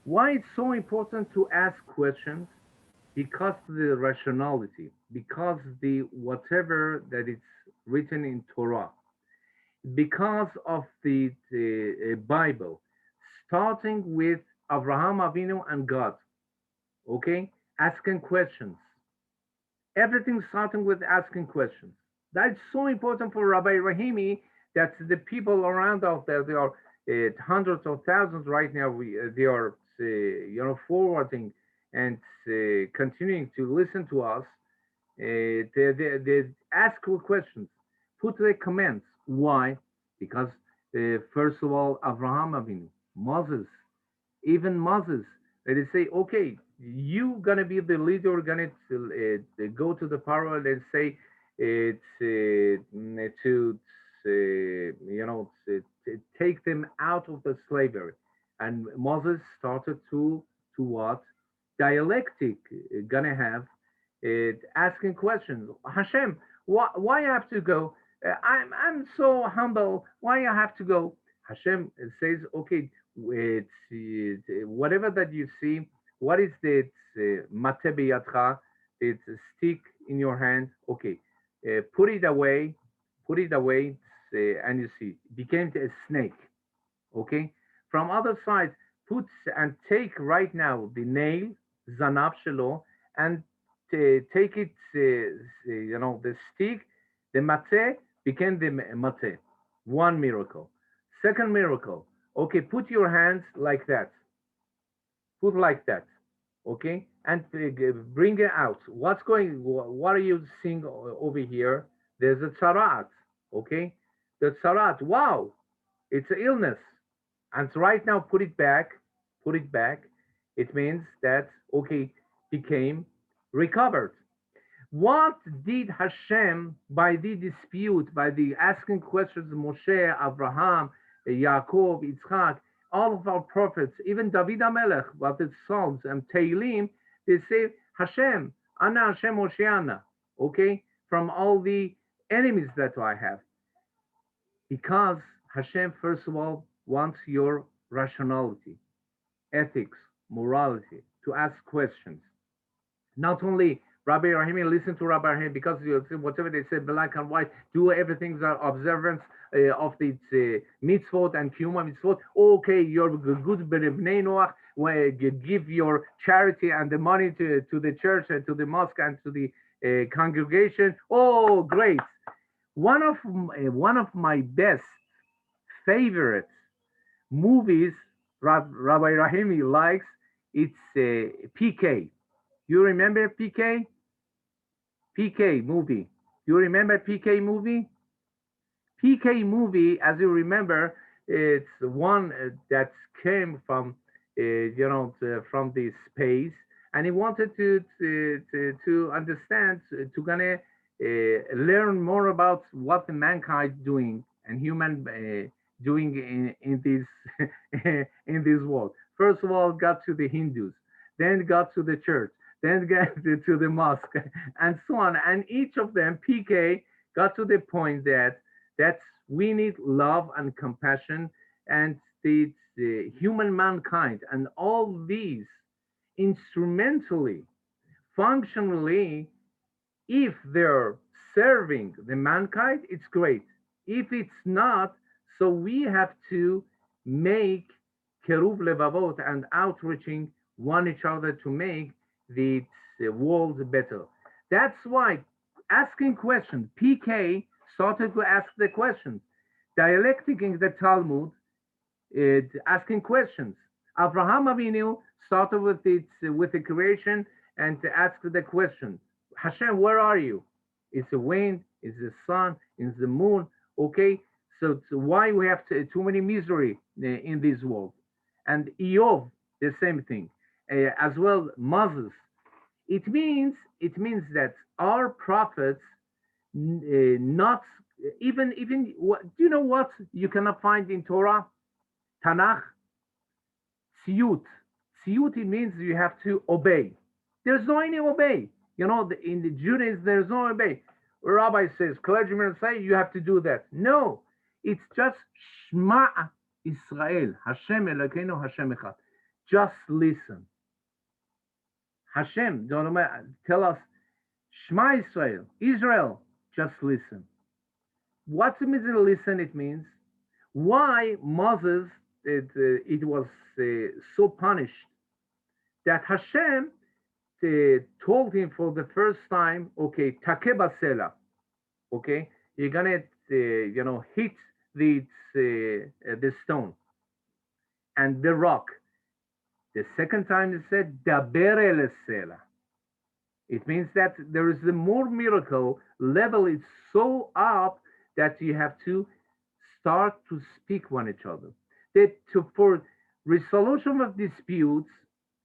Why it's so important to ask questions? Because the rationality, because the whatever that it's written in Torah, because of the Bible, starting with Abraham Avinu and God, okay, asking questions. Everything starting with asking questions. That's so important for Rabbi Rahimi that the people around out there, there are hundreds of thousands right now. They are, forwarding and continuing to listen to us. They ask questions, put the comments. Why? Because first of all, Abraham Avinu, Moses, even Moses, they say, okay, you gonna be the leader, gonna go to the power and say to to take them out of the slavery. And Moses started to what dialectic gonna have asking questions. Hashem, why I have to go? I'm so humble. Why I have to go? Hashem says, okay, whatever that you see, what is the mate biyadcha? It's a stick in your hand. Okay, put it away, put it away, and you see, it became a snake. Okay, from other side, put and take right now the nail, zanab shelo, and take it, the stick, the mate became the mate. One miracle. Second miracle. Okay, put your hands like that. Put like that. Okay, and bring it out. What's going? What are you seeing over here? There's a tzarat. Okay, the tzarat. Wow, it's an illness. And right now, put it back. Put it back. It means that okay, became recovered. What did Hashem, by the dispute, by the asking questions, Moshe, Abraham, Yaakov, Yitzchak, all of our prophets, even David HaMelech, what the Psalms and Tehillim, they say, Hashem, Ana Hashem Mosheana, okay, from all the enemies that I have. Because Hashem, first of all, wants your rationality, ethics, morality, to ask questions. Not only Rabbi Rahimi, listen to Rabbi Rahimi because whatever they say, black and white, do everything that observance of the mitzvot and kiyuma mitzvot. Okay, you're good b'nei Noach. Give your charity and the money to the church and to the mosque and to the congregation. Oh, great! One of my best favorite movies Rabbi Rahimi likes. It's PK. You remember PK? PK movie. You remember PK movie? PK movie, as you remember, it's one that came from, from the space, and he wanted to understand, to gonna learn more about what the mankind doing and human doing in this in this world. First of all, got to the Hindus, then got to the church, then got to the mosque, and so on. And each of them, PK, got to the point that we need love and compassion and the human mankind, and all these instrumentally, functionally, if they're serving the mankind, it's great. If it's not, so we have to make keruv levavot and outreaching one each other to make the world better. That's why asking questions, PK started to ask the questions. Dialectic in the Talmud, asking questions. Abraham Avinu started with the creation and to ask the question, Hashem, where are you? It's the wind, it's the sun, it's the moon. Okay, so why we have too many misery in this world? And Eov, the same thing, as well. Moses. It means that our prophets, not even do you know what you cannot find in Torah, Tanakh, Siyut. Siyut, it means you have to obey. There's no any obey. In the Judaism, there's no obey. A rabbi says, clergymen say, you have to do that. No, it's just Shema Israel, Hashem Elokeinu, Hashem Echad. just listen. Hashem, tell us, Shema Israel, Israel, just listen. What means listen? It means why Moses, it was so punished that Hashem told him for the first time, okay, takeba sela, okay, you're gonna, hit the stone and the rock. The second time he said, daber el sela. It means that there is a more miracle level is so up that you have to start to speak one each other. That for resolution of disputes,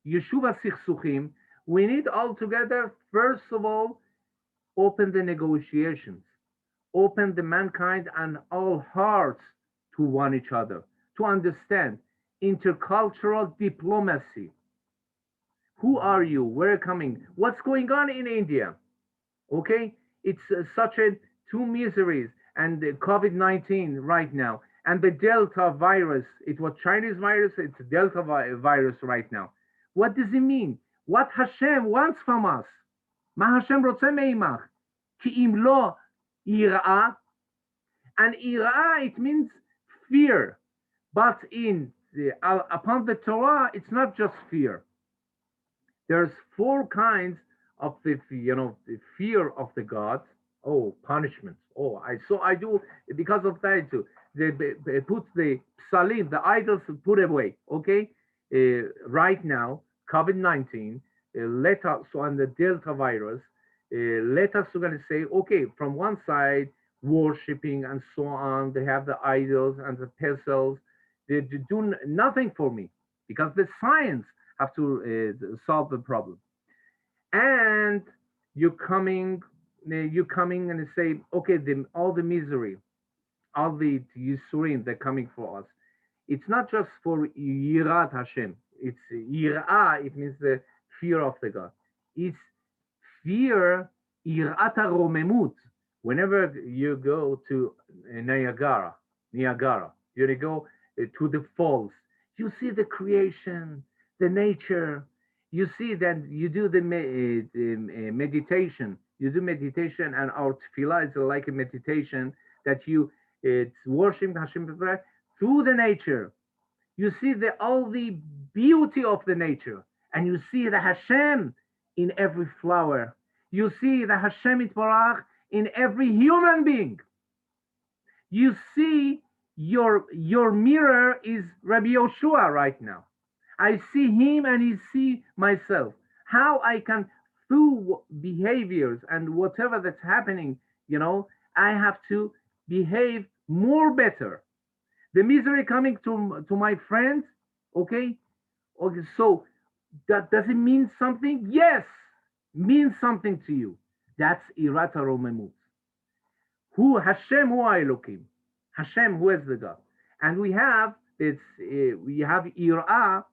Yeshuva Sichsuchim, we need altogether, first of all, open the negotiations, open the mankind and all hearts to one each other, to understand intercultural diplomacy. Who are you? Where are you coming? What's going on in India? Okay, it's such a two miseries, and COVID-19 right now, and the Delta virus. It was Chinese virus. It's Delta virus right now. What does it mean? What Hashem wants from us? Ma Hashem rotze meimach ki im lo yirah, and yirah it means fear, but upon the Torah it's not just fear. There's four kinds of the fear of the gods. Oh, punishments. Oh, I do because of that too. They put the psalim, the idols, put away. Okay, right now COVID-19, let us on the Delta virus. Let us going to say, okay, from one side worshipping and so on. They have the idols and the pestles. They do nothing for me because the science have to solve the problem. And you're coming and say, okay, all the misery, all the Yisurim, they're coming for us. It's not just for Yirat Hashem. It's Yirah, it means the fear of the God. It's fear, Yirat HaRomemut. Whenever you go to Niagara, you go to the falls, you see the creation, the nature. You see that you do the meditation. You do meditation, and our tefillah is like a meditation that it's worshiping Hashem through the nature. You see all the beauty of the nature, and you see the Hashem in every flower. You see the Hashem Yitbarach in every human being. You see your mirror is Rabbi Yoshua right now. I see him and he see myself. How I can, through behaviors and whatever that's happening, I have to behave more better. The misery coming to my friends, okay, so that does it mean something? Yes, means something to you. That's Irat HaRomemut. Who Hashem, who Elokim? Hashem, who is the God? And we have Irah.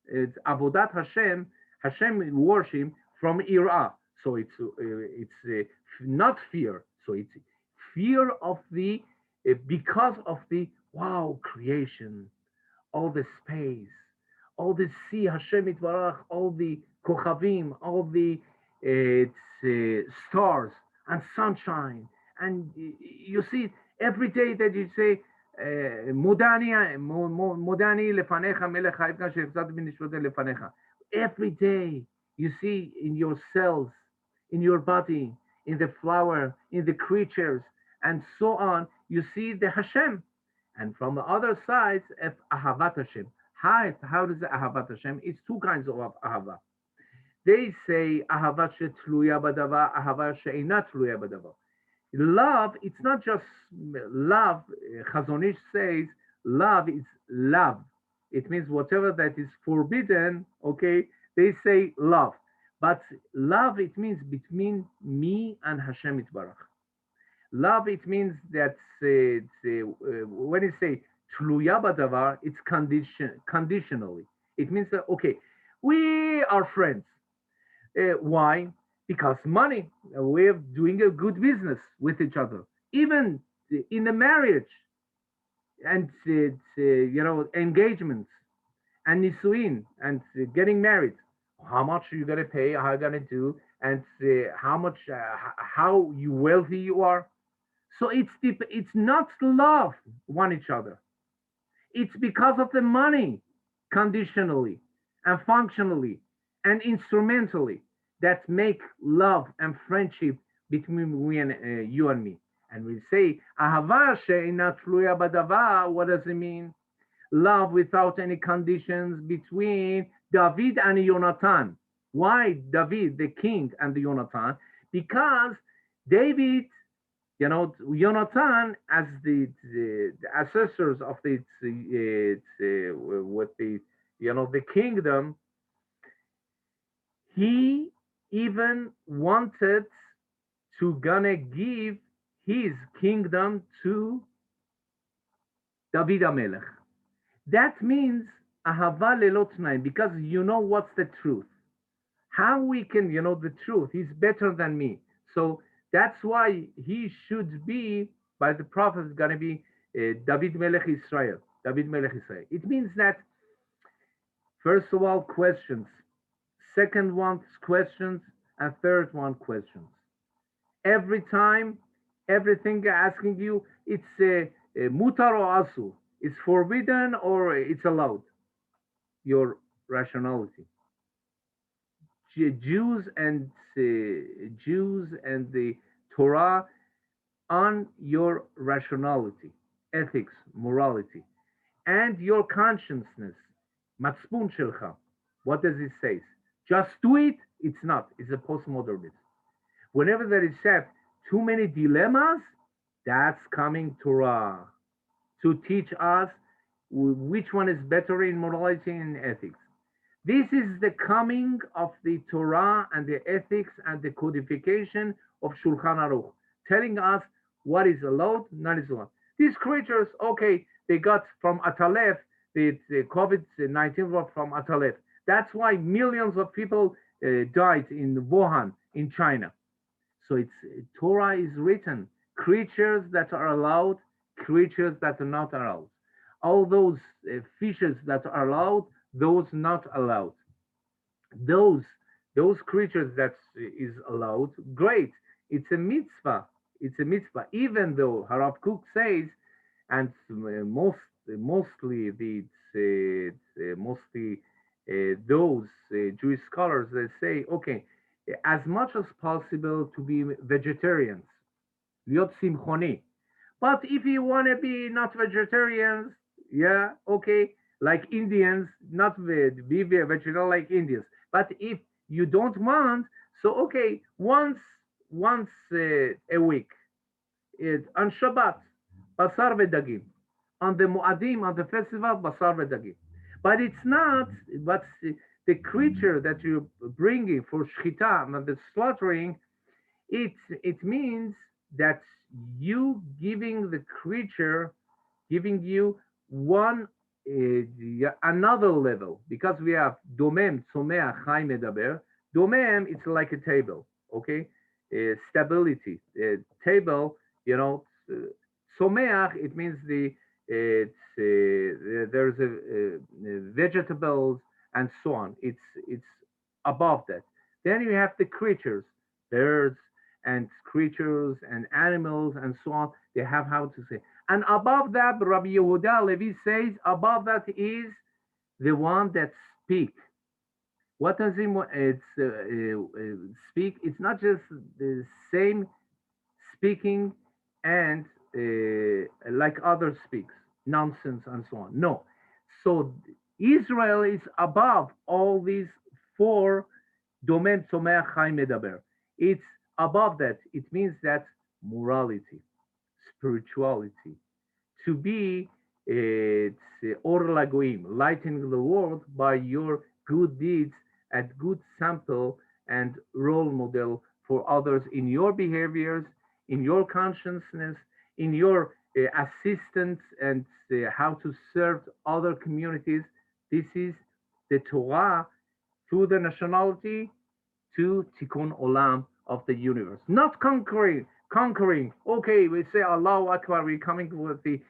It's Avodat Hashem. Hashem worship from Irah. So it's not fear. So it's fear of because of the creation, all the space, all the sea, Hashem Yitbarach, all the kochavim, all the stars and sunshine, and you see every day that you say Modani lefanecha melech ha'etna she'echzat b'nishvotei lefanecha. Every day you see in your cells, in your body, in the flower, in the creatures, and so on, you see the Hashem. And from the other side, Ahavat Hashem. How does the Ahavat Hashem? It's two kinds of Ahava. They say Ahavat she'tluya b'davar, Ahavat she'eina tluya b'davar. Love, it's not just love. Chazon Ish says love is love. It means whatever that is forbidden, okay, they say love. But love, it means between me and Hashem Yitbarach. Love, it means that when you say tluya b'davar, it's conditionally. It means that, okay, we are friends. Why? Because money, we're doing a good business with each other, even in a marriage and engagements. and nisuin, and getting married. How much are you gonna pay? How are you gonna do? And how much, how you wealthy you are. So it's not love one each other. It's because of the money, conditionally and functionally and instrumentally, that make love and friendship between you and me. And we say, ahava she'ina tluya badavar. What does it mean? Love without any conditions between David and Jonathan. Why David, the king, and the Jonathan? Because David, Jonathan, as the assessors of what the kingdom, he even wanted to gonna give his kingdom to David Amelech. That means ahava lelot tnaim, because what's the truth. How we can, the truth. He's better than me. So that's why he should be, by the prophet, is going to be David Melech Israel. David Melech Israel. It means that, first of all, questions. Second one, questions. And third one, questions. Every time, everything asking you, it's mutar or asu. It's forbidden or it's allowed. Your rationality. Jews and the Torah on your rationality, ethics, morality, and your consciousness, matspun shelcha. What does it say? Just do it. It's not. It's a postmodernism. Whenever there is said too many dilemmas, that's coming Torah to teach us which one is better in morality and ethics. This is the coming of the Torah and the ethics and the codification of Shulchan Aruch, telling us what is allowed, not is allowed. These creatures, okay, they got from Atalef, the COVID-19 from Atalef. That's why millions of people died in Wuhan, in China. So Torah is written, creatures that are allowed, creatures that are not allowed. All those fishes that are allowed, those not allowed. Those those creatures that is allowed, great. It's a mitzvah. It's a mitzvah. Even though Harav Kook says, and mostly those Jewish scholars, they say, okay, as much as possible to be vegetarians, liot simchoni. But if you want to be not vegetarians, yeah, okay, like Indians, not be vegetarian like Indians. But if you don't want, so okay, once a week, on Shabbat, basar v'dagim. On the Mu'adim, on the festival, basar v'dagim. But it's not, but the creature that you're bringing for shchita and the slaughtering, it means that you giving the creature, giving you one another level, because we have domem, tzomeach, chai, medaber. Domem, it's like a table, okay? Stability. Table, tzomeach, it means there's vegetables and so on. It's above that. Then you have the creatures, birds and creatures and animals and so on. They have how to say. And above that, Rabbi Yehuda Levi says, above that is the one that speak. What does it speak? It's not just the same speaking and like others speaks, nonsense and so on. No. So Israel is above all these four domain tzomeach chai medaber. It's above that. It means that morality, spirituality, to be or lagoim, lighting the world by your good deeds and good sample and role model for others in your behaviors, in your consciousness, in your assistance and how to serve other communities. This is the Torah through the nationality to Tikkun Olam of the universe. Not conquering. Okay, we say Allahu Akbar, we're coming with the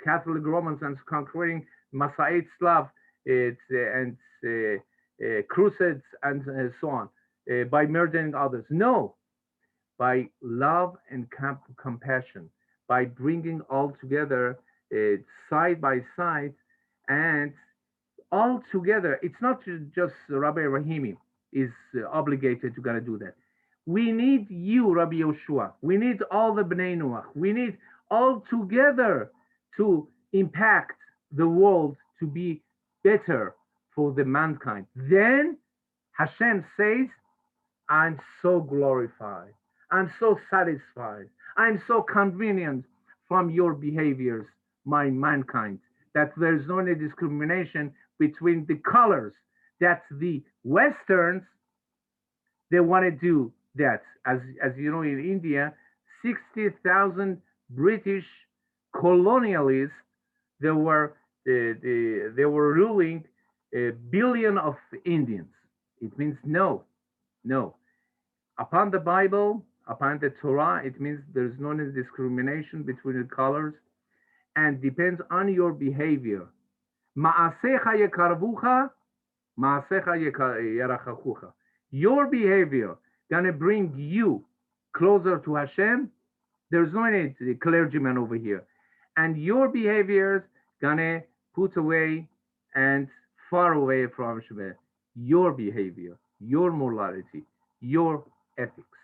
Catholic Romans and conquering Masaid Slav and crusades and so on, by murdering others. No, by love and compassion, by bringing all together side by side and all together. It's not just Rabbi Rahimi is obligated to gonna do that. We need you, Rabbi Yoshua. We need all the Bnei Noach. We need all together to impact the world to be better for the mankind. Then Hashem says, I'm so glorified. I'm so satisfied. I'm so convenient from your behaviors, my mankind, that there's no any discrimination between the colors. That the Westerns, they want to do that. As you know, in India, 60,000 British colonialists, they were they were ruling a billion of Indians. It means no, no. Upon the Bible, upon the Torah, it means there's no discrimination between the colors and depends on your behavior. Ma'asecha yekarvucha, ma'asecha yerachachucha. Your behavior gonna bring you closer to Hashem. There's no any clergyman over here. And your behaviors gonna put away and far away from Hashem. Your behavior, your morality, your ethics.